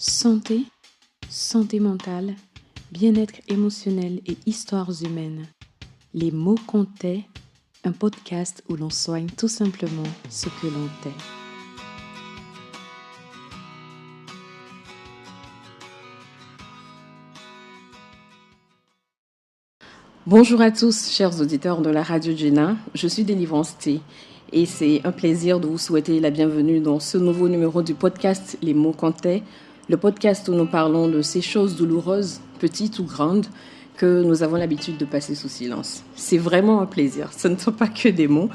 Santé, santé mentale, bien-être émotionnel et histoires humaines. Les mots comptaient, un podcast où l'on soigne tout simplement ce que l'on tait. Bonjour à tous, chers auditeurs de la Radio Jenna, je suis Délivrance T et c'est un plaisir de vous souhaiter la bienvenue dans ce nouveau numéro du podcast Les mots comptaient, le podcast où nous parlons de ces choses douloureuses, petites ou grandes, que nous avons l'habitude de passer sous silence. C'est vraiment un plaisir, ce ne sont pas que des mots.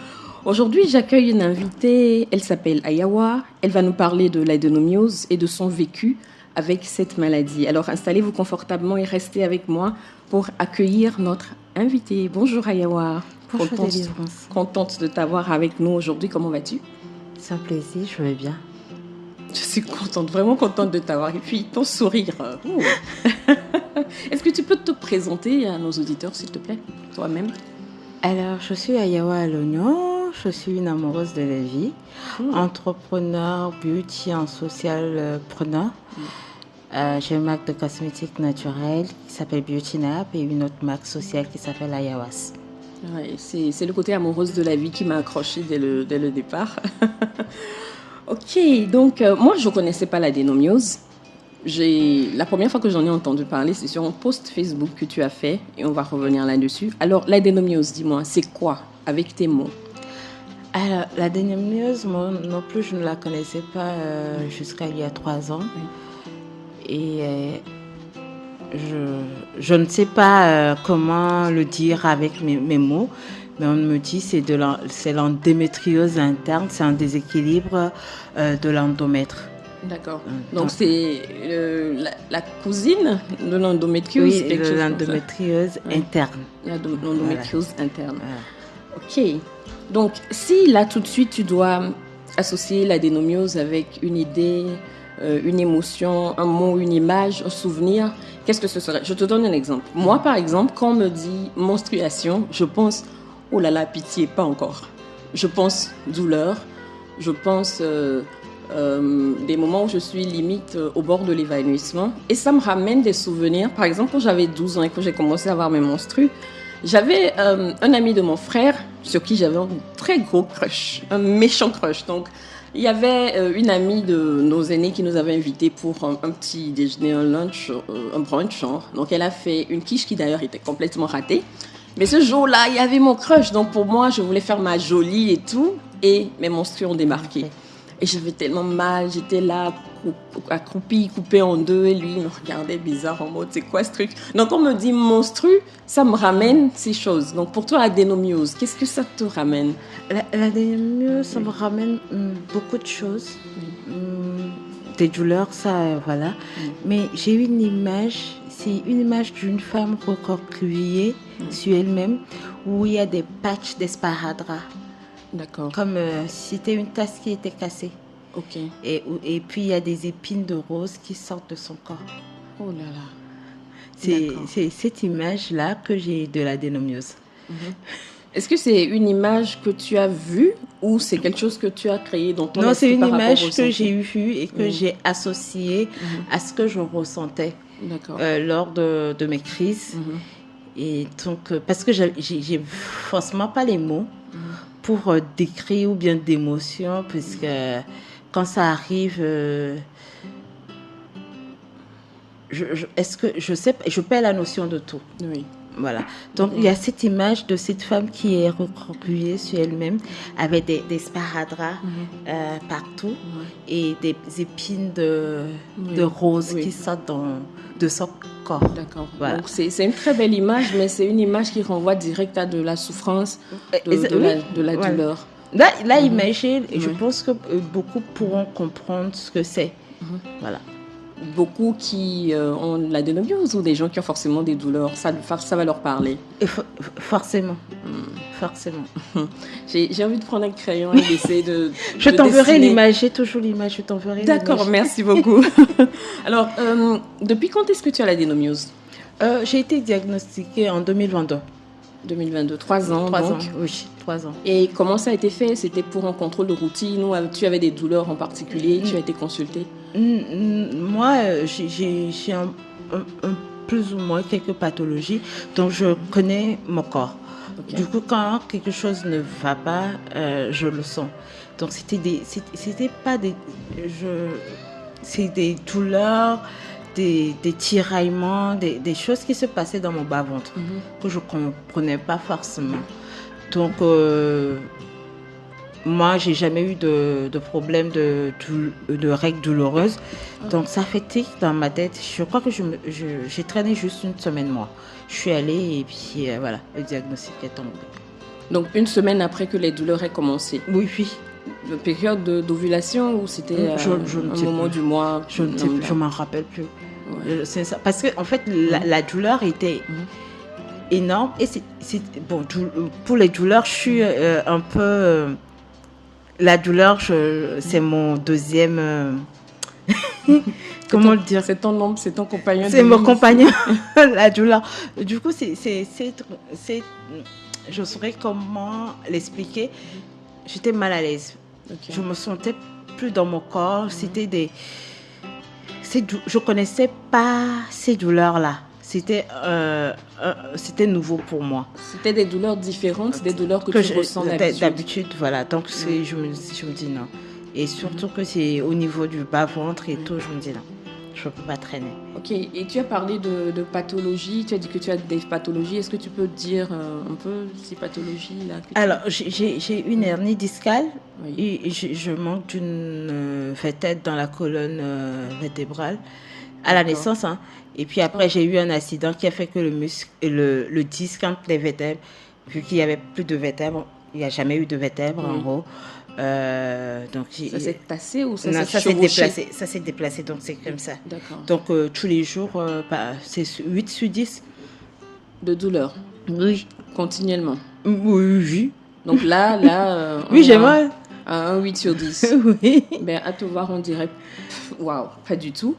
Aujourd'hui, j'accueille une invitée, elle s'appelle Ayawa, elle va nous parler de l'adénomiose et de son vécu avec cette maladie. Alors installez-vous confortablement et restez avec moi pour accueillir notre invitée. Bonjour Ayawa. Bonjour Délivrance. Contente de t'avoir avec nous aujourd'hui. Comment vas-tu? C'est un plaisir, je vais bien. Je suis contente, vraiment contente de t'avoir. Et puis ton sourire. Est-ce que tu peux te présenter à nos auditeurs, s'il te plaît, toi-même? Alors, je suis Ayawa Alogno, je suis une amoureuse de la vie, entrepreneur, beauty en social preneur. J'ai une marque de cosmétiques naturels qui s'appelle Beauty Nap et une autre marque sociale qui s'appelle Ayawas. Ouais, c'est le côté amoureuse de la vie qui m'a accrochée dès le départ. Ok, donc moi je ne connaissais pas l'adénomiose. La première fois que j'en ai entendu parler, c'est sur un post Facebook que tu as fait et on va revenir là-dessus. Alors l'adénomiose, dis-moi, c'est quoi avec tes mots? Alors, l'adénomiose, moi non plus, je ne la connaissais pas jusqu'à il y a 3 ans. Oui. Et je ne sais pas comment le dire avec mes mots, mais on me dit que c'est l'endémétriose interne, c'est un déséquilibre de l'endomètre. D'accord. Donc c'est la cousine de l'endométriose? Oui, l'endométriose interne. L'endométriose interne. Voilà. Ok. Donc si là tout de suite tu dois associer l'adénomiose avec une idée, une émotion, un mot, une image, un souvenir, qu'est-ce que ce serait? Je te donne un exemple. Moi, par exemple, quand on me dit menstruation, je pense, oh là là, pitié, pas encore. Je pense douleur, je pense des moments où je suis limite au bord de l'évanouissement. Et ça me ramène des souvenirs. Par exemple, quand j'avais 12 ans et que j'ai commencé à avoir mes menstrues, j'avais un ami de mon frère sur qui j'avais un très gros crush, un méchant crush. Donc, il y avait une amie de nos aînés qui nous avait invités pour un petit déjeuner, un lunch, un brunch. Donc, elle a fait une quiche qui d'ailleurs était complètement ratée. Mais ce jour-là, il y avait mon crush. Donc, pour moi, je voulais faire ma jolie et tout. Et mes menstrues ont démarqué. Okay. Et j'avais tellement mal. J'étais là, accroupie, coupée en deux. Et lui, il me regardait bizarre en mode, c'est quoi ce truc? Donc, on me dit menstrue, ça me ramène ces choses. Donc, pour toi, l'adénomiose, qu'est-ce que ça te ramène? L'adénomiose, ça me ramène beaucoup de choses. Des douleurs, ça, voilà. Mais j'ai eu une image, c'est une image d'une femme recroquevillée sur elle-même, où il y a des patchs d'esparadrap. D'accord. Comme si c'était une tasse qui était cassée. Ok. Et puis il y a des épines de rose qui sortent de son corps. Oh là là. C'est cette image-là que j'ai de l'adénomiose. Est-ce que c'est une image que tu as vue ou c'est quelque chose que tu as créé dans ton esprit? Non, c'est une par rapport au image que ressenti? j'ai vue et que j'ai associée à ce que je ressentais lors de mes crises. Et donc, parce que j'ai forcément pas les mots pour décrire ou bien d'émotion, parce que quand ça arrive, je perds la notion de tout. Oui. Voilà. Donc, il y a cette image de cette femme qui est recroquevillée sur elle-même avec des sparadraps partout et des épines de rose qui sortent de son corps. D'accord. Voilà. Donc, c'est une très belle image, mais c'est une image qui renvoie direct à de la souffrance, de la douleur. Là, imagine, et je pense que beaucoup pourront comprendre ce que c'est. Voilà. Beaucoup qui ont l'adénomiose ou des gens qui ont forcément des douleurs, ça va leur parler. Et forcément. Forcément. J'ai envie de prendre un crayon et d'essayer de Je t'enverrai dessiner. l'image, j'ai toujours l'image, je t'enverrai l'image. D'accord, merci beaucoup. Alors, depuis quand est-ce que tu as l'adénomiose? J'ai été diagnostiquée en 2022. 2022, 3 ans. 3 ans, oui, 3 ans. Et comment ça a été fait? C'était pour un contrôle de routine ou tu avais des douleurs en particulier? Tu as été consultée? Moi, j'ai un plus ou moins quelques pathologies, donc je connais mon corps. Okay. Du coup, quand quelque chose ne va pas, je le sens. Donc, c'était des douleurs, des tiraillements, des choses qui se passaient dans mon bas-ventre que je ne comprenais pas forcément. Donc, moi, j'ai jamais eu de problème de règles douloureuses. Donc, ça fait tic dans ma tête. Je crois que j'ai traîné juste une semaine, moi. Je suis allée et puis voilà, le diagnostic est tombé. Donc, une semaine après que les douleurs aient commencé? Oui. La période d'ovulation ou c'était un moment du mois? Je ne m'en rappelle plus. Ouais. C'est ça. Parce que en fait, la douleur était énorme. Et bon, pour les douleurs, je suis un peu... la douleur, c'est mon deuxième... Comment le dire? C'est ton homme, c'est ton compagnon. C'est mon compagnon, la douleur. Du coup, je saurais comment l'expliquer. J'étais mal à l'aise. Okay. Je me sentais plus dans mon corps. C'était je connaissais pas ces douleurs-là. C'était nouveau pour moi. C'était des douleurs différentes, des douleurs que tu ressens d'habitude. D'habitude, voilà. Donc, je me dis non. Et surtout que c'est au niveau du bas-ventre et tout, je me dis non. Je ne peux pas traîner. Ok, et tu as parlé de pathologie, tu as dit que tu as des pathologies. Est-ce que tu peux dire un peu ces pathologies-là? Alors, j'ai une hernie discale et je manque d'une vertèbre dans la colonne vertébrale à la naissance. Hein. Et puis après, j'ai eu un accident qui a fait que le disque entre les vertèbres, vu qu'il n'y avait plus de vertèbres, il n'y a jamais eu de vertèbres en gros. Donc, ça s'est tassé ou ça s'est déplacé? Ça s'est déplacé, donc c'est comme ça. D'accord. Donc tous les jours, c'est 8 sur 10. De douleur? Oui. Continuellement? Oui. Donc là oui, j'ai mal. Un 8 sur 10. Oui. Ben, à te voir, on dirait, waouh, pas du tout.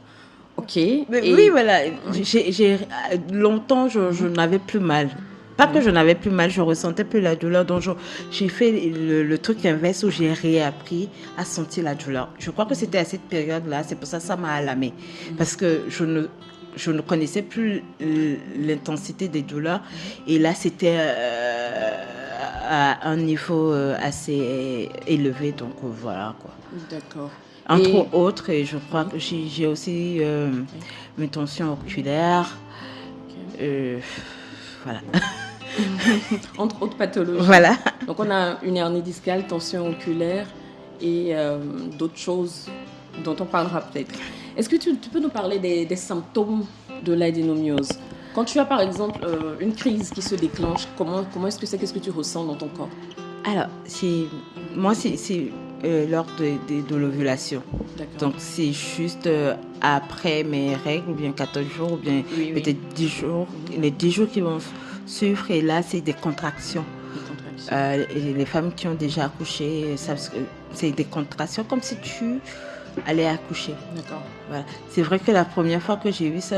Ok. Mais oui, voilà. Longtemps, je n'avais plus mal. Pas que je n'avais plus mal, je ressentais plus la douleur. Donc, j'ai fait le truc inverse où j'ai réappris à sentir la douleur. Je crois que c'était à cette période-là, c'est pour ça que ça m'a alarmée. Parce que je ne connaissais plus l'intensité des douleurs. Et là, c'était à un niveau assez élevé. Donc, voilà, quoi. D'accord. Entre autres, et je crois que j'ai aussi une tension oculaire. Voilà. Entre autres pathologies. Voilà. Donc, on a une hernie discale, tension oculaire et d'autres choses dont on parlera peut-être. Est-ce que tu peux nous parler des symptômes de l'adénomiose? Quand tu as, par exemple, une crise qui se déclenche, comment est-ce que c'est? Qu'est-ce que tu ressens dans ton corps? Alors, c'est lors de l'ovulation. D'accord. Donc, c'est juste après mes règles, ou bien 14 jours, ou bien peut-être 10 jours. Les 10 jours qui vont suivre, et là, c'est des contractions. Et les femmes qui ont déjà accouché savent que c'est des contractions comme si tu allais accoucher. D'accord. Voilà. C'est vrai que la première fois que j'ai vu ça,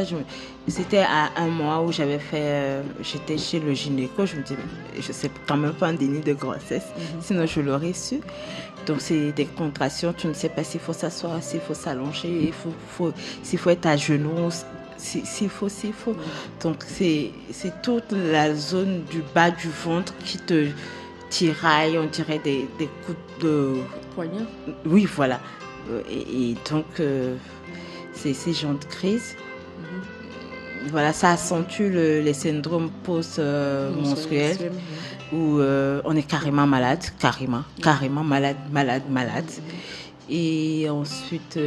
c'était à un mois où j'étais chez le gynéco. Je me dis, je sais quand même pas un déni de grossesse, sinon je l'aurais su. Donc c'est des contractions, tu ne sais pas s'il faut s'asseoir, s'il faut s'allonger, s'il faut être à genoux, s'il faut. Donc c'est toute la zone du bas du ventre qui te tiraille, on dirait des coups de poignard. Oui, voilà. Et donc ces genres de crise, voilà, ça accentue les syndromes post-menstruels où on est carrément malade, carrément malade. Et ensuite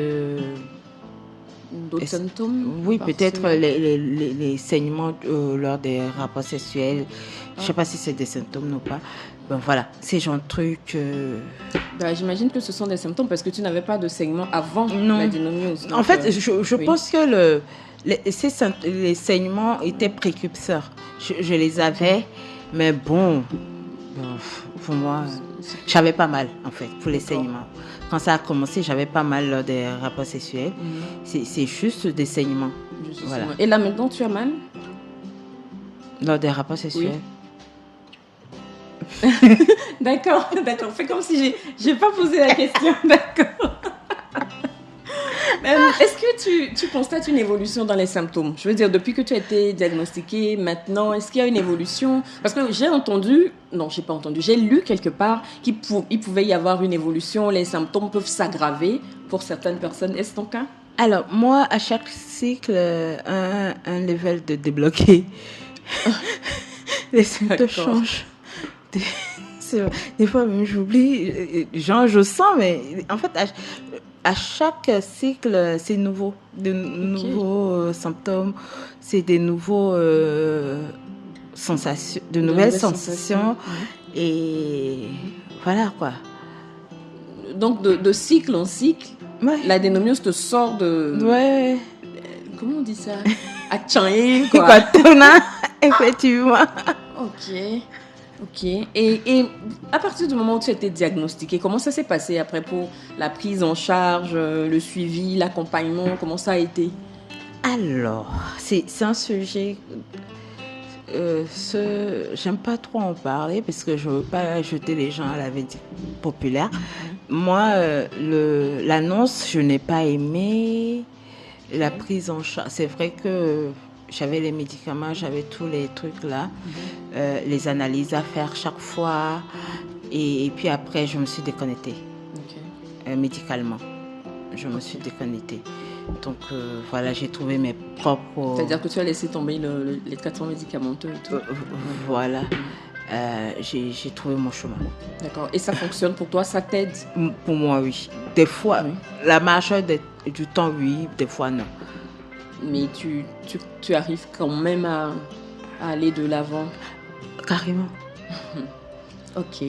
d'autres symptômes? Oui, peut-être les saignements lors des rapports sexuels. Je ne sais pas si c'est des symptômes ou pas. Ben voilà, ces genres de trucs. J'imagine que ce sont des symptômes parce que tu n'avais pas de saignements avant l'adénomiose. En fait, je pense que les saignements étaient précurseurs. Je les avais, mais bon, pour moi, j'avais pas mal en fait pour les saignements. Quand ça a commencé, j'avais pas mal lors des rapports sexuels. C'est juste des saignements. Voilà. Et là maintenant, tu as mal? Lors des rapports sexuels? D'accord. Fais comme si j'ai pas posé la question. D'accord. Est-ce que tu constates une évolution dans les symptômes? Je veux dire, depuis que tu as été diagnostiquée, maintenant, est-ce qu'il y a une évolution? Parce que j'ai lu quelque part qu'il pouvait y avoir une évolution, les symptômes peuvent s'aggraver pour certaines personnes. Est-ce ton cas? Alors, moi, à chaque cycle, un level de débloqué. Les symptômes changent. Des fois, même j'oublie. Genre, je sens, mais en fait, à chaque cycle, c'est nouveau. Nouveaux symptômes, c'est des nouveaux sensations, de nouvelles sensations. Et voilà, quoi. Donc, de cycle en cycle, l'adénomiose te sort de... Ouais. Comment on dit ça? Achanyer, quoi. Effectivement. Ok. Et à partir du moment où tu as été diagnostiquée, comment ça s'est passé après pour la prise en charge, le suivi, l'accompagnement? Comment ça a été? Alors, c'est un sujet... j'aime pas trop en parler parce que je veux pas jeter les gens à la vie populaire. Moi, l'annonce, je n'ai pas aimé. La prise en charge, c'est vrai que j'avais les médicaments, j'avais tous les trucs là, les analyses à faire chaque fois. Et puis après, je me suis déconnectée médicalement. Je me suis déconnectée. Donc voilà, j'ai trouvé mes propres... C'est-à-dire que tu as laissé tomber les traitements médicamenteux et tout. Voilà. J'ai trouvé mon chemin. D'accord. Et ça fonctionne pour toi? Ça t'aide? Pour moi, oui. Des fois, la majorité du temps, oui. Des fois, non. Mais tu arrives quand même à aller de l'avant? Carrément. Ok.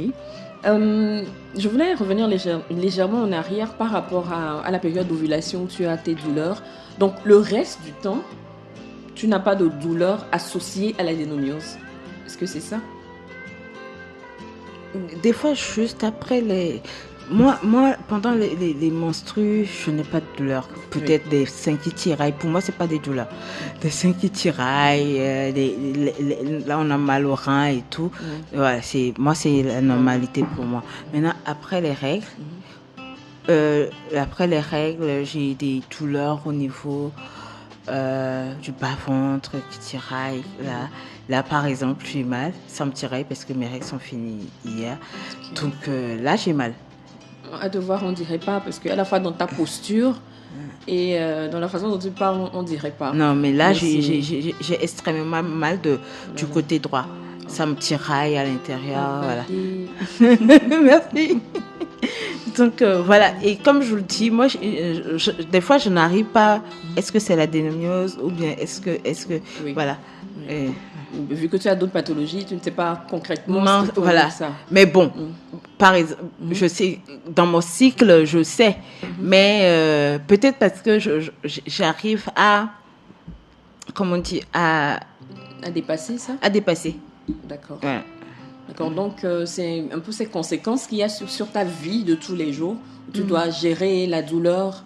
Je voulais revenir légèrement en arrière par rapport à la période d'ovulation où tu as tes douleurs. Donc, le reste du temps, tu n'as pas de douleurs associées à l'adénomiose. Est-ce que c'est ça? Des fois, juste après les... Moi, pendant les menstrues, je n'ai pas de douleur. Peut-être des seins qui tiraillent. Pour moi, ce n'est pas des douleurs. Des seins qui tiraillent, là, on a mal au rein et tout. Voilà, moi, c'est la normalité pour moi. Maintenant, après les règles, j'ai des douleurs au niveau du bas-ventre qui tiraille. Là, par exemple, j'ai mal. Ça me tiraille parce que mes règles sont finies hier. Donc là, j'ai mal. À te voir, on ne dirait pas, parce qu'à la fois dans ta posture et dans la façon dont tu parles, on ne dirait pas. Non, mais là, j'ai extrêmement mal du côté droit. Ça me tiraille à l'intérieur. Voilà. Merci. Donc, voilà. Et comme je vous le dis, moi, des fois, je n'arrive pas... Est-ce que c'est l'adénomiose ou bien est-ce que oui. Voilà. Oui. Vu que tu as d'autres pathologies, tu ne sais pas concrètement ce que voilà. Ça. Mais bon, par exemple, je sais, dans mon cycle, je sais. Mais peut-être parce que j'arrive à... Comment on dit? À dépasser ça? À dépasser. D'accord. Ouais. D'accord, donc c'est un peu ces conséquences qu'il y a sur ta vie de tous les jours. Tu dois gérer la douleur.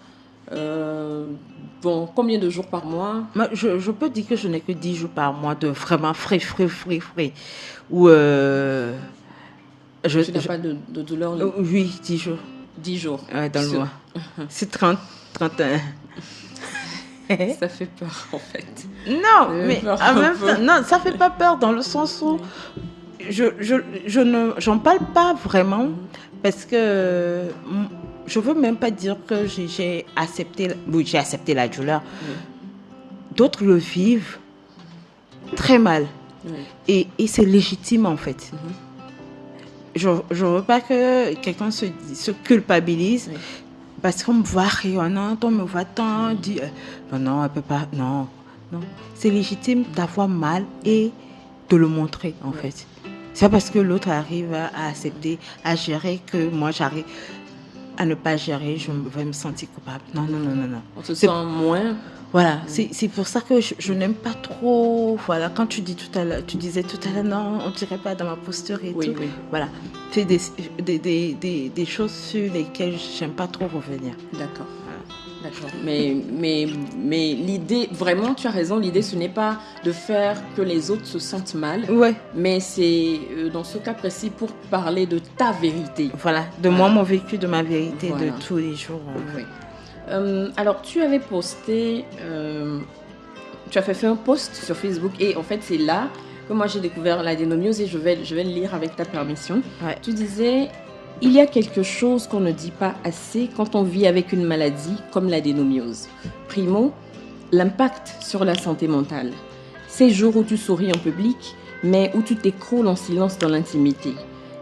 Combien de jours par mois? Moi, je peux dire que je n'ai que 10 jours par mois de vraiment frais. Où, tu n'as pas de douleur? Oui, 10 jours. 10 jours? Dans le mois. C'est 31. Ça fait peur, en fait. Non, mais en même temps, non, ça fait pas peur dans le sens où j'en parle pas vraiment parce que je veux même pas dire que j'ai accepté la douleur. D'autres le vivent très mal et c'est légitime en fait. Je veux pas que quelqu'un se culpabilise. Parce qu'on me voit rayonnante, on me voit tant, dit non, elle peut pas, non. C'est légitime d'avoir mal et de le montrer en fait. C'est parce que l'autre arrive à accepter, à gérer que moi j'arrive à ne pas gérer, je vais me sentir coupable. Non. On se sent moins. Voilà, c'est pour ça que je n'aime pas trop. Voilà, quand tu disais tout à l'heure, non, on ne dirait pas dans ma posture et tout. Oui. Voilà, c'est des choses sur lesquelles je n'aime pas trop revenir. D'accord. D'accord. Mais l'idée, vraiment, tu as raison, l'idée, ce n'est pas de faire que les autres se sentent mal. Ouais. Mais c'est, dans ce cas précis, pour parler de ta vérité. Voilà, de moi, mon vécu, de ma vérité, de tous les jours. Oui. Alors, tu avais posté, tu as fait un post sur Facebook et en fait, c'est là que moi j'ai découvert l'adénomiose et je vais le lire avec ta permission. Ouais. Tu disais, il y a quelque chose qu'on ne dit pas assez quand on vit avec une maladie comme l'adénomiose. Primo, l'impact sur la santé mentale. Ces jours où tu souris en public, mais où tu t'écroules en silence dans l'intimité.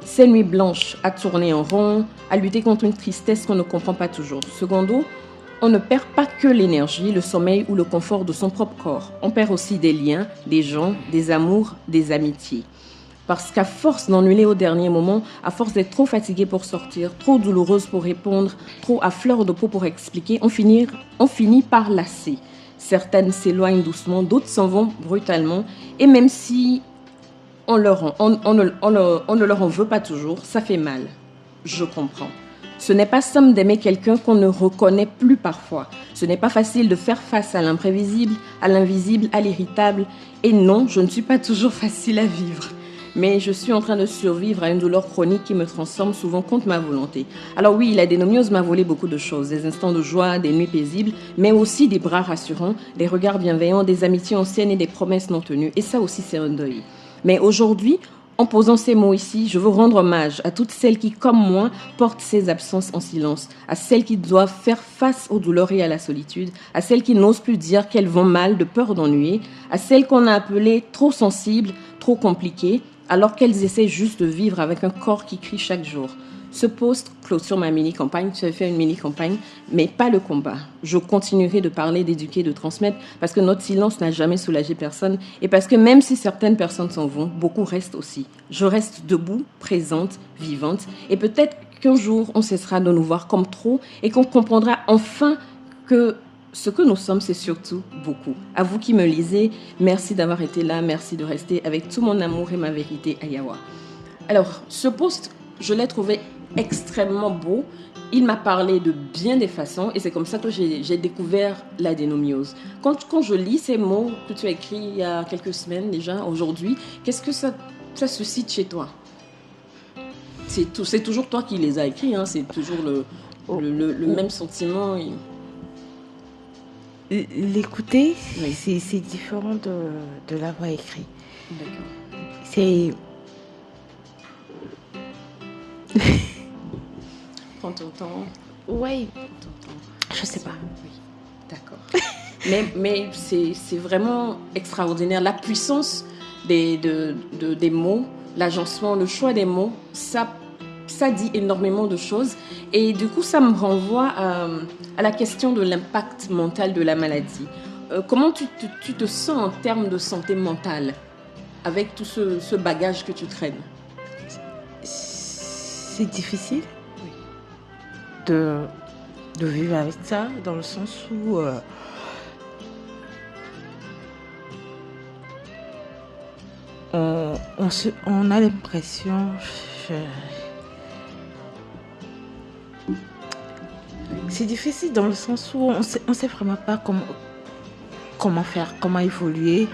Ces nuits blanches à tourner en rond, à lutter contre une tristesse qu'on ne comprend pas toujours. Secondo, on ne perd pas que l'énergie, le sommeil ou le confort de son propre corps. On perd aussi des liens, des gens, des amours, des amitiés. Parce qu'à force d'ennuyer au dernier moment, à force d'être trop fatigué pour sortir, trop douloureuse pour répondre, trop à fleur de peau pour expliquer, on finit par lasser. Certaines s'éloignent doucement, d'autres s'en vont brutalement. Et même si on ne leur en veut pas toujours, ça fait mal. Je comprends. Ce n'est pas simple d'aimer quelqu'un qu'on ne reconnaît plus parfois. Ce n'est pas facile de faire face à l'imprévisible, à l'invisible, à l'irritable. Et non, je ne suis pas toujours facile à vivre. Mais je suis en train de survivre à une douleur chronique qui me transforme souvent contre ma volonté. Alors oui, l'adénomiose m'a volé beaucoup de choses. Des instants de joie, des nuits paisibles, mais aussi des bras rassurants, des regards bienveillants, des amitiés anciennes et des promesses non tenues. Et ça aussi, c'est un deuil. Mais aujourd'hui, en posant ces mots ici, je veux rendre hommage à toutes celles qui, comme moi, portent ces absences en silence, à celles qui doivent faire face aux douleurs et à la solitude, à celles qui n'osent plus dire qu'elles vont mal de peur d'ennuyer, à celles qu'on a appelées trop sensibles, trop compliquées, alors qu'elles essaient juste de vivre avec un corps qui crie chaque jour. Ce post clôture ma mini-campagne. Tu as fait une mini-campagne, mais pas le combat. Je continuerai de parler, d'éduquer, de transmettre, parce que notre silence n'a jamais soulagé personne, et parce que même si certaines personnes s'en vont, beaucoup restent aussi. Je reste debout, présente, vivante, et peut-être qu'un jour, on cessera de nous voir comme trop, et qu'on comprendra enfin que ce que nous sommes, c'est surtout beaucoup. À vous qui me lisez, merci d'avoir été là, merci de rester avec tout mon amour et ma vérité, Ayawa. Alors, ce post, je l'ai trouvé extrêmement beau. Il m'a parlé de bien des façons et c'est comme ça que j'ai découvert l'adénomiose. Quand je lis ces mots que tu as écrits il y a quelques semaines déjà, aujourd'hui, qu'est-ce que ça suscite chez toi? C'est toujours toi qui les as écrits, hein, c'est toujours le même sentiment. L'écouter, oui. C'est différent de l'avoir écrit. D'accord. C'est... Prends ton temps. Oui. Je sais pas. Oui. D'accord. mais c'est vraiment extraordinaire. La puissance des mots, l'agencement, le choix des mots, ça dit énormément de choses. Et du coup, ça me renvoie à la question de l'impact mental de la maladie. Comment tu te sens en termes de santé mentale avec tout ce bagage que tu traînes? C'est difficile, oui, de vivre avec ça, dans le sens où on a l'impression... C'est difficile dans le sens où on sait vraiment pas comment faire, comment évoluer,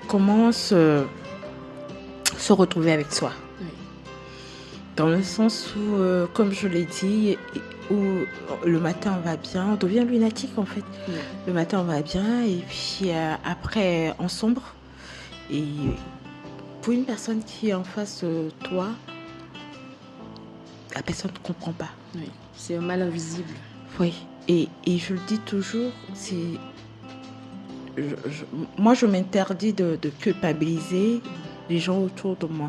comment se retrouver avec soi. Oui. Dans le sens où, comme je l'ai dit, où le matin on va bien, on devient lunatique en fait. Oui. Le matin on va bien et puis après on sombre. Et pour une personne qui est en face de toi, la personne ne comprend pas. Oui. C'est un mal invisible. Oui, et je le dis toujours, moi je m'interdis de culpabiliser les gens autour de moi.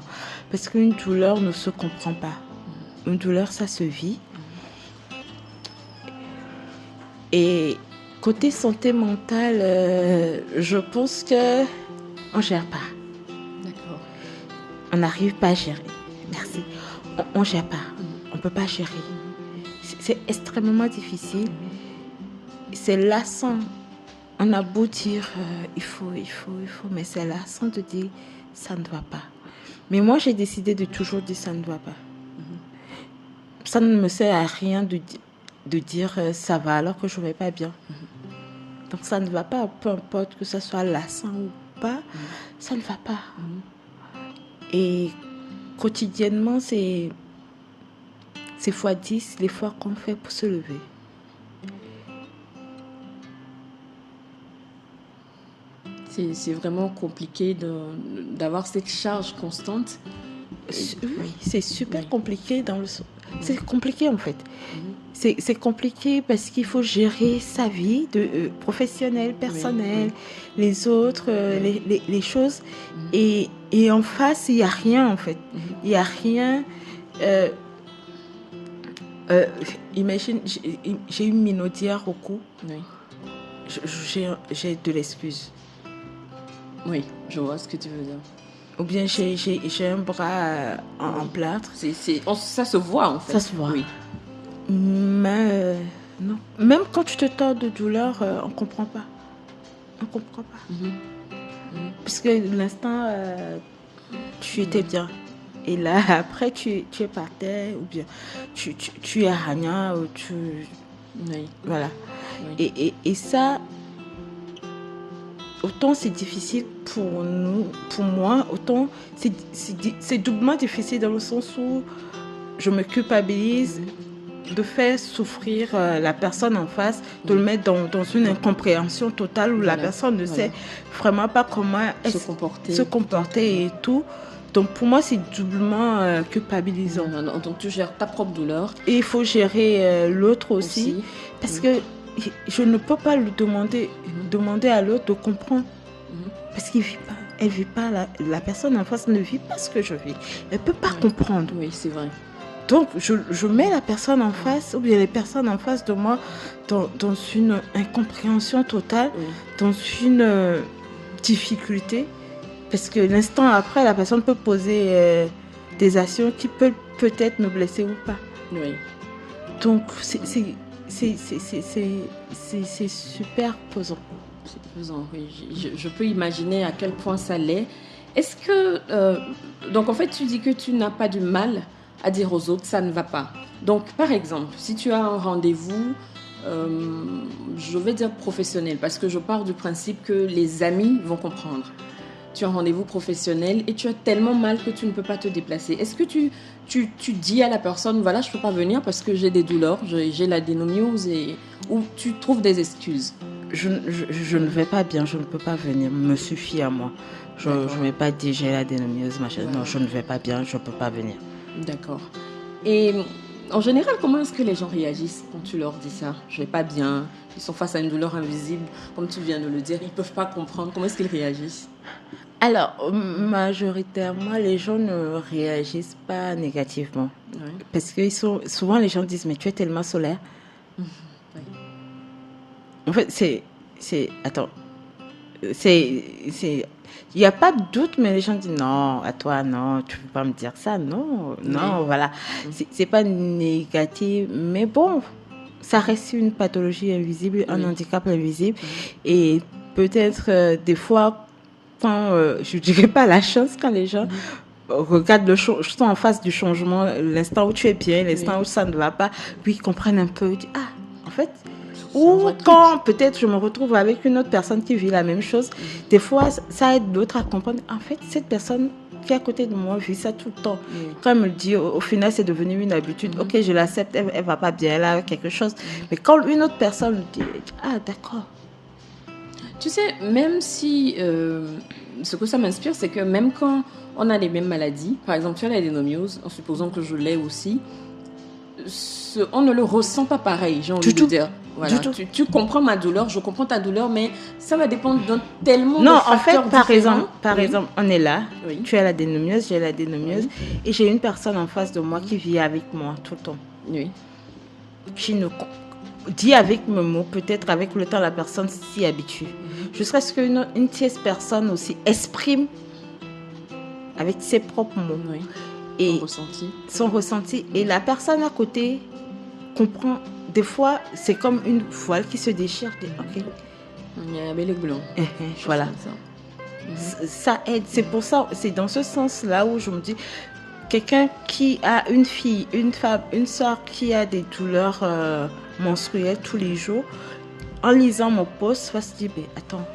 Parce qu'une douleur ne se comprend pas. Une douleur, ça se vit. Et côté santé mentale, je pense qu'on ne gère pas. D'accord. On n'arrive pas à gérer. Merci. On ne gère pas. On ne peut pas gérer. C'est extrêmement difficile. C'est lassant. On a beau dire il faut, mais c'est lassant de dire ça ne va pas. Mais moi, j'ai décidé de toujours dire ça ne va pas. Ça ne me sert à rien de dire. de dire ça va alors que je ne vais pas bien. Donc ça ne va pas, peu importe que ça soit lassant ou pas, ça ne va pas. Et quotidiennement, c'est fois 10 l'effort qu'on fait pour se lever. C'est vraiment compliqué d'avoir cette charge constante. Oui, c'est super compliqué c'est compliqué en fait. C'est compliqué parce qu'il faut gérer sa vie professionnelle, personnelle, les autres, les choses. Et en face, il n'y a rien en fait. Il n'y a rien. Imagine, j'ai une minaudière au cou. J'ai de l'excuse. Oui, je vois ce que tu veux dire. Ou bien j'ai un bras en plâtre. Ça se voit en fait. Ça se voit. Oui. Mais non. Même quand tu te tords de douleur, on ne comprend pas. On ne comprend pas. Parce que l'instant, tu étais bien. Et là, après, tu es par terre, ou bien tu es à rien, ou tu... Oui. Voilà. Oui. Et ça... Autant c'est difficile pour moi, autant c'est doublement difficile dans le sens où je me culpabilise de faire souffrir la personne en face, de le mettre dans une incompréhension totale où la personne ne sait vraiment pas comment se comporter et tout. Donc pour moi, c'est doublement culpabilisant. Donc tu gères ta propre douleur. Et il faut gérer l'autre aussi. Parce que je ne peux pas lui demander à l'autre de comprendre. Parce qu'il vit pas. Elle vit pas. La personne en face ne vit pas ce que je vis. Elle ne peut pas comprendre. Oui, c'est vrai. Donc, je mets la personne en face, ou bien les personnes en face de moi, dans une incompréhension totale, dans une difficulté. Parce que l'instant après, la personne peut poser des actions qui peuvent peut-être me blesser ou pas. Oui. Donc, c'est super pesant. C'est pesant, oui. Je peux imaginer à quel point ça l'est. Est-ce que... donc, en fait, tu dis que tu n'as pas du mal à dire aux autres, ça ne va pas. Donc, par exemple, si tu as un rendez-vous, je vais dire professionnel, parce que je pars du principe que les amis vont comprendre. Tu as un rendez-vous professionnel et tu as tellement mal que tu ne peux pas te déplacer. Est-ce que tu dis à la personne, voilà, je ne peux pas venir parce que j'ai des douleurs, j'ai l'adénomiose, ou tu trouves des excuses? Je ne vais pas bien, je ne peux pas venir, me suffit à moi. Je ne vais pas dire j'ai l'adénomiose, machin. Non, je ne vais pas bien, je ne peux pas venir. D'accord. Et en général, comment est-ce que les gens réagissent quand tu leur dis ça? Je ne vais pas bien, ils sont face à une douleur invisible, comme tu viens de le dire, ils ne peuvent pas comprendre. Comment est-ce qu'ils réagissent? Alors, majoritairement, les gens ne réagissent pas négativement. Parce que souvent, les gens disent, mais tu es tellement solaire. En fait, attends, il n'y a pas de doute, mais les gens disent, non, à toi, non, tu ne peux pas me dire ça, non, voilà. C'est pas négatif, mais bon, ça reste une pathologie invisible, un handicap invisible. Et peut-être, des fois, quand, je ne dirais pas la chance, quand les gens regardent sont en face du changement, l'instant où tu es bien, l'instant où ça ne va pas, puis ils comprennent un peu, ils disent, en fait... Ou quand peut-être je me retrouve avec une autre personne qui vit la même chose, des fois ça aide l'autre à comprendre, en fait cette personne qui est à côté de moi vit ça tout le temps. Quand elle me le dit, au final c'est devenu une habitude, ok je l'accepte, elle ne va pas bien, elle a quelque chose. Mais quand une autre personne me dit, d'accord. Tu sais, même si ce que ça m'inspire, c'est que même quand on a les mêmes maladies, par exemple tu as l'adénomiose, en supposant que je l'ai aussi, on ne le ressent pas pareil, j'ai envie de dire. Voilà. Tu comprends ma douleur, je comprends ta douleur, mais ça va dépendre d'un tellement de facteurs différents. Par exemple, on est là, tu as l'adénomiose, j'ai l'adénomiose, et j'ai une personne en face de moi qui vit avec moi tout le temps. Oui. Qui ne dit avec mes mots, peut-être avec le temps, la personne s'y habitue. Jusqu'à ce qu'une tierce personne aussi exprime avec ses propres mots. Oui. Et son ressenti. Et la personne à côté comprend. Des fois, c'est comme une voile qui se déchire. Ok. Il y a un bel blanc. Voilà. Ça aide. C'est pour ça, c'est dans ce sens-là où je me dis, quelqu'un qui a une fille, une femme, une soeur qui a des douleurs menstruelles tous les jours, en lisant mon post, va se dire, attends,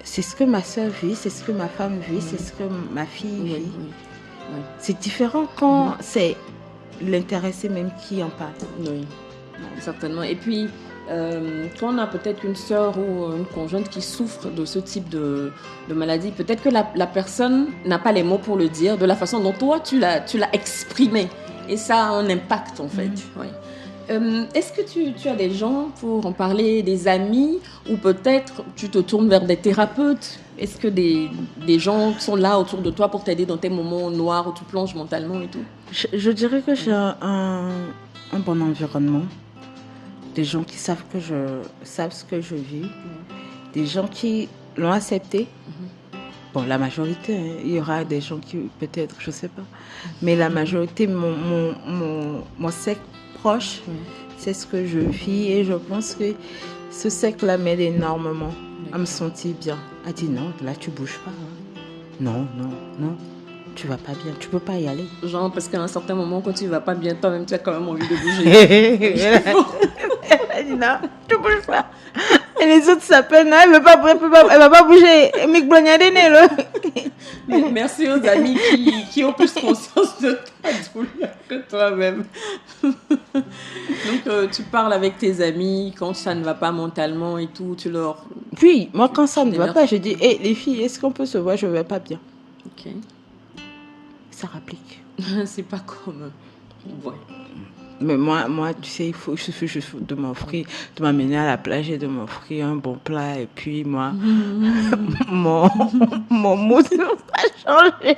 c'est ce que ma soeur vit, c'est ce que ma femme vit, c'est ce que ma fille vit. Oui. C'est différent quand c'est l'intéressé même qui en parle. Oui, certainement. Et puis, quand on a peut-être une sœur ou une conjointe qui souffre de ce type de maladie, peut-être que la personne n'a pas les mots pour le dire de la façon dont toi, tu l'as exprimé. Et ça a un impact, en fait. Oui. Est-ce que tu as des gens pour en parler, des amis, ou peut-être tu te tournes vers des thérapeutes? Est-ce que des gens sont là autour de toi pour t'aider dans tes moments noirs où tu plonges mentalement et tout? Je dirais que j'ai un bon environnement. Des gens qui savent ce que je vis. Des gens qui l'ont accepté. Bon, la majorité, hein, il y aura des gens qui, peut-être, je ne sais pas. Mais la majorité, mon cercle proche, c'est ce que je vis. Et je pense que ce cercle-là m'aide énormément à me sentir bien. À dire non, là, tu ne bouges pas. Hein. Non. Tu vas pas bien, tu peux pas y aller. Genre, parce qu'à un certain moment, quand tu vas pas bien, toi-même, tu as quand même envie de bouger. Elle dit non, tu bouges pas. Et les autres s'appellent, non, elle va pas bouger. Merci aux amis qui ont plus conscience de ta douleur que toi-même. Donc, tu parles avec tes amis quand ça ne va pas mentalement et tout, tu leur... Puis, moi, quand ça ne va pas, je dis, les filles, est-ce qu'on peut se voir, je ne vais pas bien. Ok. Ça rapplique. C'est pas comme... Ouais. Mais moi, tu sais, il suffit juste de m'offrir, de m'amener à la plage et de m'offrir un bon plat. Et puis, moi, mon mood va changer.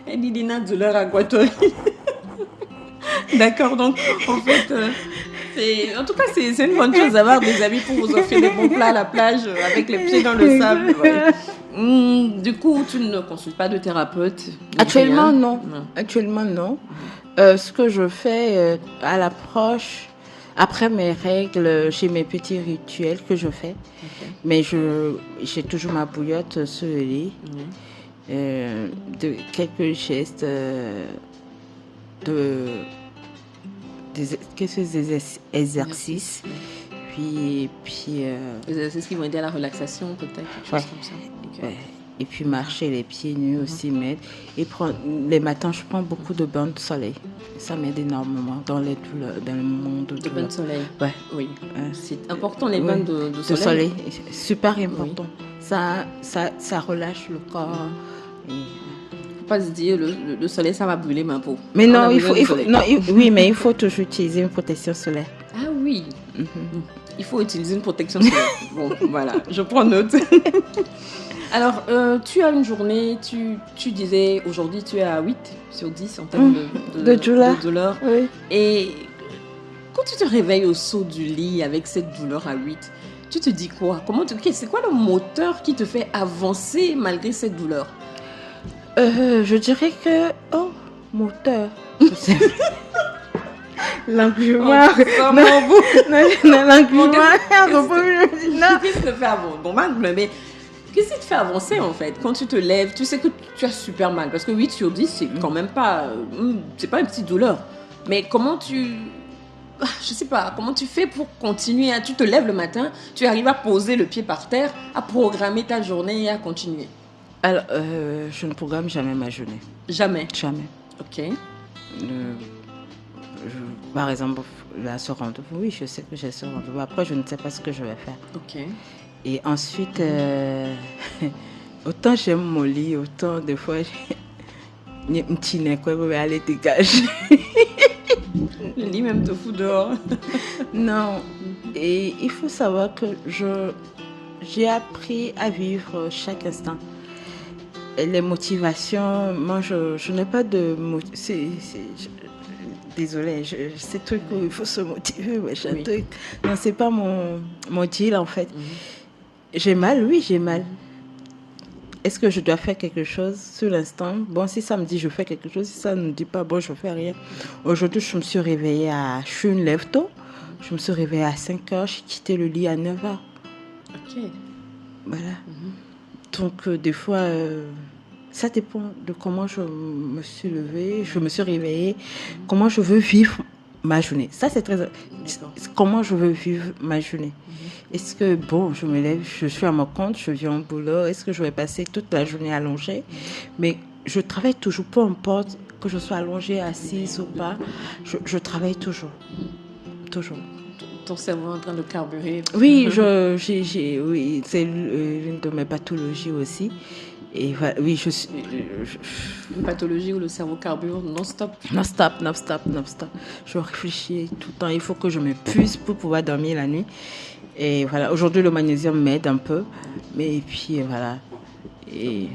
Elle dit Dina douleur à Guatori. D'accord, donc, en fait, en tout cas, c'est une bonne chose d'avoir des amis pour vous offrir des bons plats à la plage avec les pieds dans le sable. Ouais. Du coup, tu ne consultes pas de thérapeute? Actuellement, non. Actuellement, non. Ce que je fais à l'approche, après mes règles, j'ai mes petits rituels que je fais. Okay. Mais j'ai toujours ma bouillotte sur le lit. De quelques gestes, quelques exercices. Puis des exercices qui vont aider à la relaxation, peut-être, quelque chose comme ça. Okay. Ouais. Et puis marcher les pieds nus aussi m'aide. Et les matins, je prends beaucoup de bains de soleil. Ça m'aide énormément dans le monde de bains de soleil. Ouais. Oui. C'est important les bains de soleil. De soleil, super important. Oui. Ça relâche le corps. Et... Faut pas se dire le soleil ça va brûler ma peau. Mais non, oui, mais il faut toujours utiliser une protection solaire. Ah oui. Il faut utiliser une protection solaire. Bon, voilà, je prends note. Alors, tu as une journée, tu disais aujourd'hui tu es à 8 sur 10 en termes de douleur. Oui. Et quand tu te réveilles au saut du lit avec cette douleur à 8, tu te dis quoi? C'est quoi le moteur qui te fait avancer malgré cette douleur? Je dirais que... Oh, moteur. L'engouement. L'engouement. Qu'est-ce qui te fait avancer? Bon, mais... Qu'est-ce qui te fait avancer en fait? Quand tu te lèves, tu sais que tu as super mal. Parce que 8 sur 10, c'est quand même pas... c'est pas une petite douleur. Mais comment tu... Je sais pas, comment tu fais pour continuer? Tu te lèves le matin, tu arrives à poser le pied par terre, à programmer ta journée et à continuer. Alors, je ne programme jamais ma journée. Jamais? Jamais. Ok. Par exemple, là, ce rendez-vous, oui, je sais que j'ai ce rendez-vous. Après, je ne sais pas ce que je vais faire. Ok. Et ensuite, autant j'aime mon lit, autant des fois, il y a un petit nez quoi, je vais aller dégager. Le lit même te fout dehors. Non. Et il faut savoir que j'ai appris à vivre chaque instant. Et les motivations, moi, je n'ai pas de... Désolée, ces trucs où il faut se motiver, machin truc. Non, c'est pas mon deal en fait. J'ai mal, oui, j'ai mal. Est-ce que je dois faire quelque chose sur l'instant? Bon, si ça me dit je fais quelque chose, si ça ne me dit pas, bon, je fais rien. Aujourd'hui, je me suis réveillée je suis une lève tôt. Je me suis réveillée à 5h, j'ai quitté le lit à 9h. Ok. Voilà. Donc, des fois, ça dépend de comment je me suis levée, je me suis réveillée, comment je veux vivre ma journée. Ça, c'est très... Comment je veux vivre ma journée. Est-ce que, bon, je me lève, je suis à mon compte, je viens au boulot, est-ce que je vais passer toute la journée allongée? Mais je travaille toujours, peu importe que je sois allongée, assise ou pas, je travaille toujours. Toujours. Ton cerveau est en train de carburer. Oui, oui, c'est l'une de mes pathologies aussi. Et voilà, oui, je suis... Une pathologie où le cerveau carbure non-stop. Non-stop. Je réfléchis tout le temps. Il faut que je me puise pour pouvoir dormir la nuit. Et voilà, aujourd'hui, le magnésium m'aide un peu. Mais puis, voilà. Et...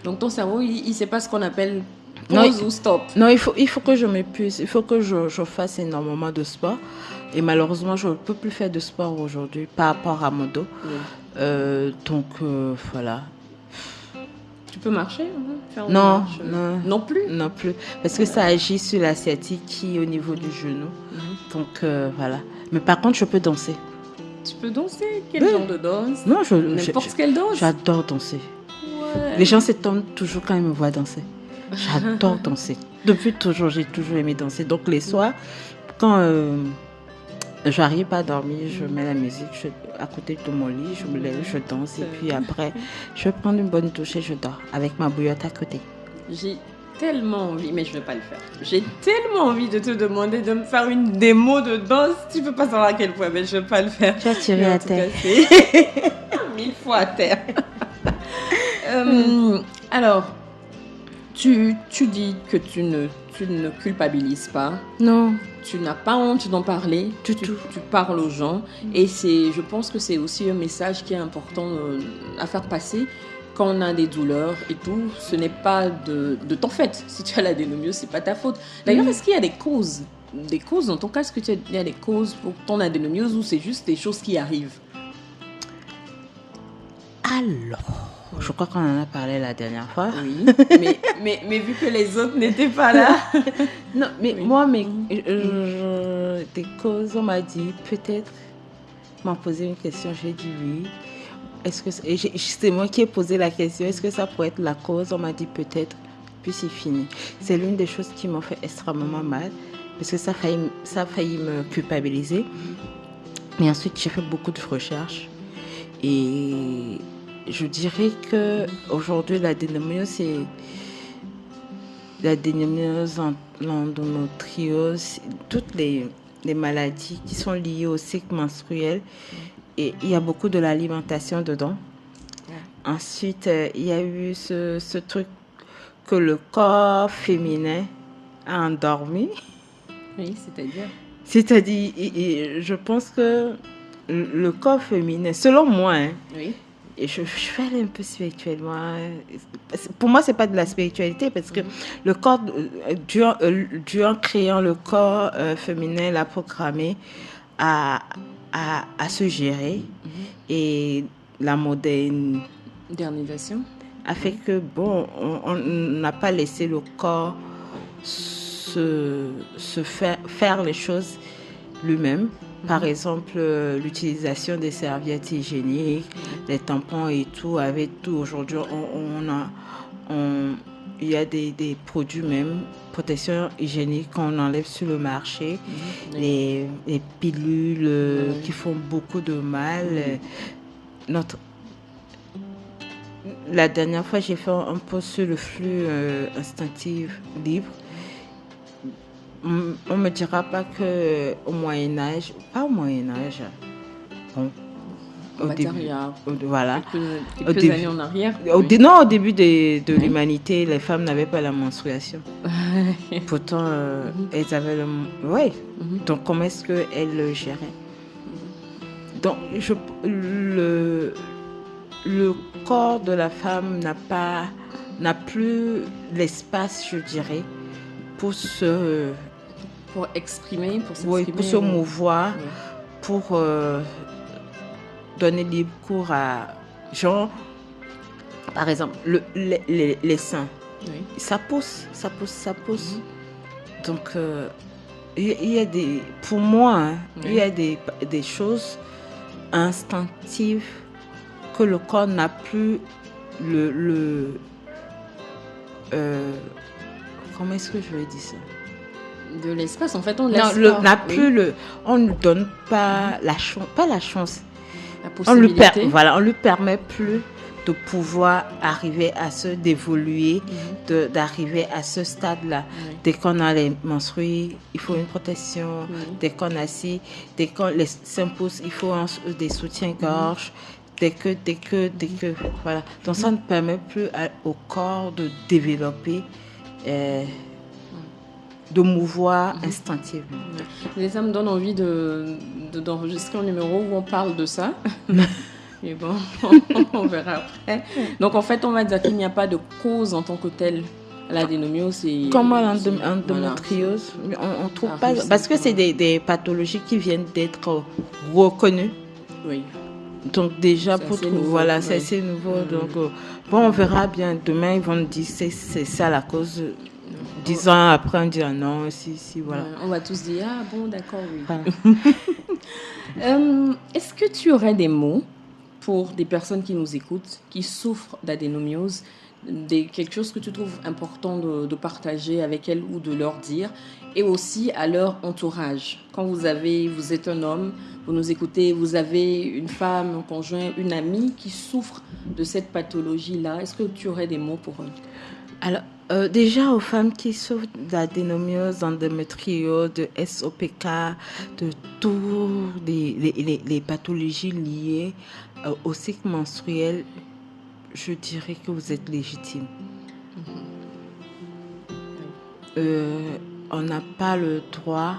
Donc, ton cerveau, il ne sait pas ce qu'on appelle pause ou stop. Non, il faut que je me puise. Il faut que je fasse énormément de sport. Et malheureusement, je ne peux plus faire de sport aujourd'hui par rapport à mon dos. Oui. Donc, voilà. Tu peux marcher, faire non, marche. Non plus. Non plus. Parce que ça agit sur la sciatique qui est au niveau du genou. Donc, voilà. Mais par contre, je peux danser. Tu peux danser? Quel genre de danse? Non, n'importe quelle danse. J'adore danser. Ouais. Les gens s'étonnent toujours quand ils me voient danser. J'adore danser. Depuis toujours, j'ai toujours aimé danser. Donc, les soirs, quand je n'arrive pas à dormir, je mets la musique à côté de mon lit, je me lève, je danse. Et puis après, je vais prendre une bonne douche et je dors avec ma bouillotte à côté. J'ai tellement envie, mais je ne vais pas le faire. J'ai tellement envie de te demander de me faire une démo de danse. Tu ne peux pas savoir à quel point, mais je ne vais pas le faire. Tu vas tirer à terre. 1000 fois à terre. Alors, tu dis que tu ne culpabilises pas. Non. Tu n'as pas honte d'en parler. Tu parles aux gens. Et je pense que c'est aussi un message qui est important à faire passer. Quand on a des douleurs et tout, ce n'est pas de ton fait. Si tu as l'adénomiose, ce n'est pas ta faute. D'ailleurs, est-ce qu'il y a des causes? Des causes, dans ton cas, est-ce qu'il y a des causes pour ton adénomiose ou c'est juste des choses qui arrivent? Alors, je crois qu'on en a parlé la dernière fois. Oui, mais vu que les autres n'étaient pas là. Non, mais oui. Moi, des causes, on m'a dit peut-être, on m'a posé une question, j'ai dit oui. Est-ce que c'est moi qui ai posé la question, est-ce que ça pourrait être la cause? On m'a dit peut-être, puis c'est fini. C'est l'une des choses qui m'ont fait extrêmement mal, parce que ça a failli me culpabiliser. Mais ensuite, j'ai fait beaucoup de recherches et je dirais que aujourd'hui l'adénomiose, l'endométriose, toutes les maladies qui sont liées au cycle menstruel. Et il y a beaucoup de l'alimentation dedans. Ouais. Ensuite, il y a eu ce truc que le corps féminin a endormi. Oui, c'est-à-dire? C'est-à-dire, je pense que le corps féminin, selon moi, oui. Et je vais aller un peu spirituellement. Pour moi, ce n'est pas de la spiritualité parce que le corps, Dieu en créant le corps féminin l'a programmé à se gérer et la modernisation a fait que, bon, on n'a pas laissé le corps se faire les choses lui-même. Par exemple, l'utilisation des serviettes hygiéniques, les tampons et tout, avec tout. Aujourd'hui, il y a des produits même, protection hygiénique qu'on enlève sur le marché, les pilules qui font beaucoup de mal. La dernière fois, j'ai fait un post sur le flux instinctif libre. On ne me dira pas qu'au Moyen-Âge, pas au Moyen-Âge, bon, voilà. Quelques années en arrière. Au début de l'humanité, les femmes n'avaient pas la menstruation. Pourtant, elles avaient le... Oui. Donc, comment est-ce qu'elles le géraient? Donc, le corps de la femme n'a plus l'espace, je dirais, pour exprimer, pour s'exprimer. Oui, pour se mouvoir, pour donner libre cours à... Genre, par exemple, les seins. Oui. Ça pousse. Donc, il y a des... Pour moi, il y a des choses instinctives que le corps n'a plus comment est-ce que je vais dire ça? De l'espace, en fait, on laisse on ne donne pas la chance, la possibilité. On lui permet plus de pouvoir arriver à d'évoluer, d'arriver à ce stade-là. Oui. Dès qu'on a les menstrues, il faut une protection. Oui. Dès qu'on a dès qu'on les s'impose, il faut des soutiens-gorge. Dès que, voilà. Donc ça ne permet plus au corps de développer, de mouvoir instinctivement. Ça me donne envie d'enregistrer un numéro où on parle de ça. Mais bon, on verra après. Donc, en fait, on va dire qu'il n'y a pas de cause en tant que telle à l'adénomiose. Comme à l'endométriose, on trouve pas... Parce que c'est des pathologies qui viennent d'être reconnues. Oui. Donc, déjà, pour trouver... Voilà, c'est assez nouveau. Donc, bon, on verra bien. Demain, ils vont nous dire que c'est ça la cause. 10 ans après, on dit non, si, voilà. On va tous dire, ah bon, d'accord, oui. Voilà. Est-ce que tu aurais des mots pour des personnes qui nous écoutent, qui souffrent d'adénomiose, quelque chose que tu trouves important de partager avec elles ou de leur dire, et aussi à leur entourage? Quand vous êtes un homme, vous nous écoutez, vous avez une femme, un conjoint, une amie qui souffre de cette pathologie-là, est-ce que tu aurais des mots pour eux? Alors, déjà aux femmes qui souffrent d'adénomiose, d'endométriose, de SOPK, de toutes les pathologies liées au cycle menstruel, je dirais que vous êtes légitime. On n'a pas le droit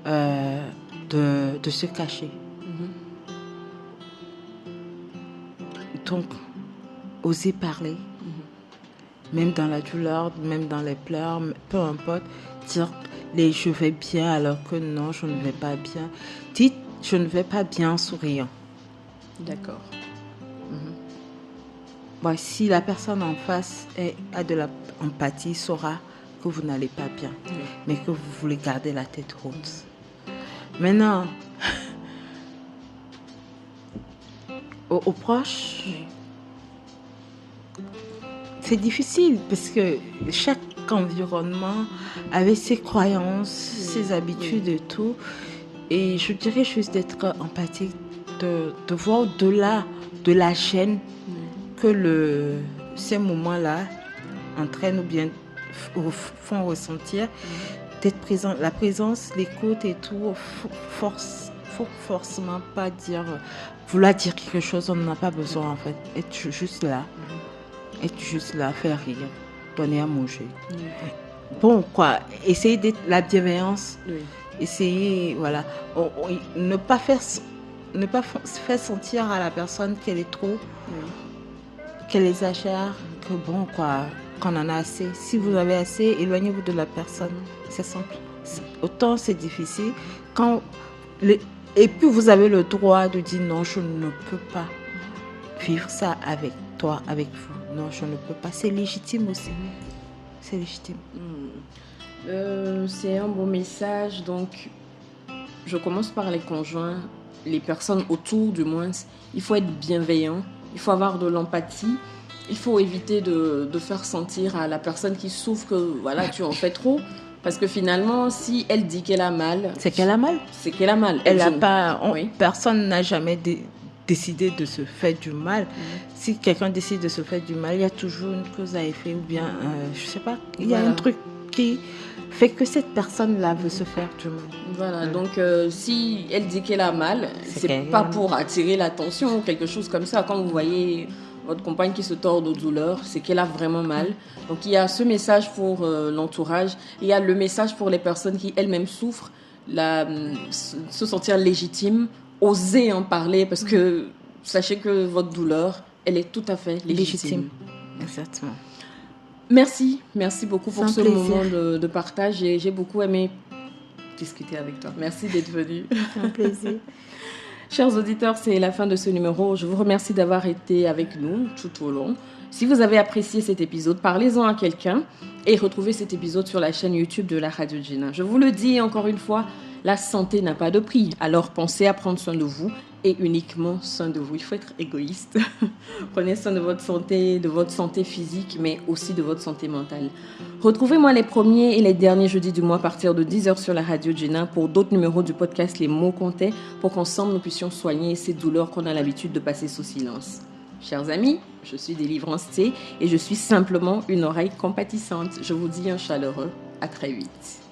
de se cacher. Donc, osez parler. Même dans la douleur, même dans les pleurs, peu importe, dire je vais bien alors que non, je ne vais pas bien. Dites je ne vais pas bien en souriant. D'accord. Bon, si la personne en face a de l'empathie, saura que vous n'allez pas bien, mais que vous voulez garder la tête haute. Maintenant, aux proches, c'est difficile parce que chaque environnement avait ses croyances, ses habitudes et tout. Et je dirais juste d'être empathique, de voir au-delà de la gêne que ces moments-là entraînent ou bien font ressentir. D'être présent, la présence, l'écoute et tout, faut forcément pas vouloir dire quelque chose, on n'en a pas besoin en fait. Être juste là, faire rire, donner à manger. Bon, quoi, essayer d'être la bienveillance, essayer, voilà, ne pas faire sentir à la personne qu'elle est trop, qu'elle exagère, que bon, quoi, qu'on en a assez. Si vous avez assez, éloignez-vous de la personne. C'est simple. Autant c'est difficile, et puis vous avez le droit de dire non, je ne peux pas vivre ça avec toi, avec vous. Non, je ne peux pas. C'est légitime aussi. C'est légitime. C'est un beau message. Donc, je commence par les conjoints, les personnes autour du moins. Il faut être bienveillant. Il faut avoir de l'empathie. Il faut éviter de faire sentir à la personne qui souffre que voilà, tu en fais trop. Parce que finalement, si elle dit qu'elle a mal... C'est qu'elle a mal. C'est qu'elle a mal. Personne n'a jamais décider de se faire du mal. Si quelqu'un décide de se faire du mal, il y a toujours une cause à effet ou bien, je sais pas, il y a un truc qui fait que cette personne-là veut se faire du mal. Voilà, donc si elle dit qu'elle a mal, c'est pas pour attirer l'attention ou quelque chose comme ça. Quand vous voyez votre compagne qui se tord de douleur, c'est qu'elle a vraiment mal. Donc il y a ce message pour l'entourage, il y a le message pour les personnes qui elles-mêmes souffrent, se sentir légitime, oser en parler parce que sachez que votre douleur, elle est tout à fait légitime. Exactement. Merci beaucoup pour ce moment de partage. J'ai beaucoup aimé discuter avec toi. Merci d'être venu. Un plaisir. Chers auditeurs, c'est la fin de ce numéro. Je vous remercie d'avoir été avec nous tout au long. Si vous avez apprécié cet épisode, parlez-en à quelqu'un et retrouvez cet épisode sur la chaîne YouTube de la Radio Gina. Je vous le dis encore une fois, la santé n'a pas de prix. Alors pensez à prendre soin de vous et uniquement soin de vous. Il faut être égoïste. Prenez soin de votre santé physique, mais aussi de votre santé mentale. Retrouvez-moi les premiers et les derniers jeudis du mois à partir de 10h sur la radio Jenna pour d'autres numéros du podcast Les mots comptaient, pour qu'ensemble nous puissions soigner ces douleurs qu'on a l'habitude de passer sous silence. Chers amis, je suis Délivrance T et je suis simplement une oreille compatissante. Je vous dis un chaleureux à très vite.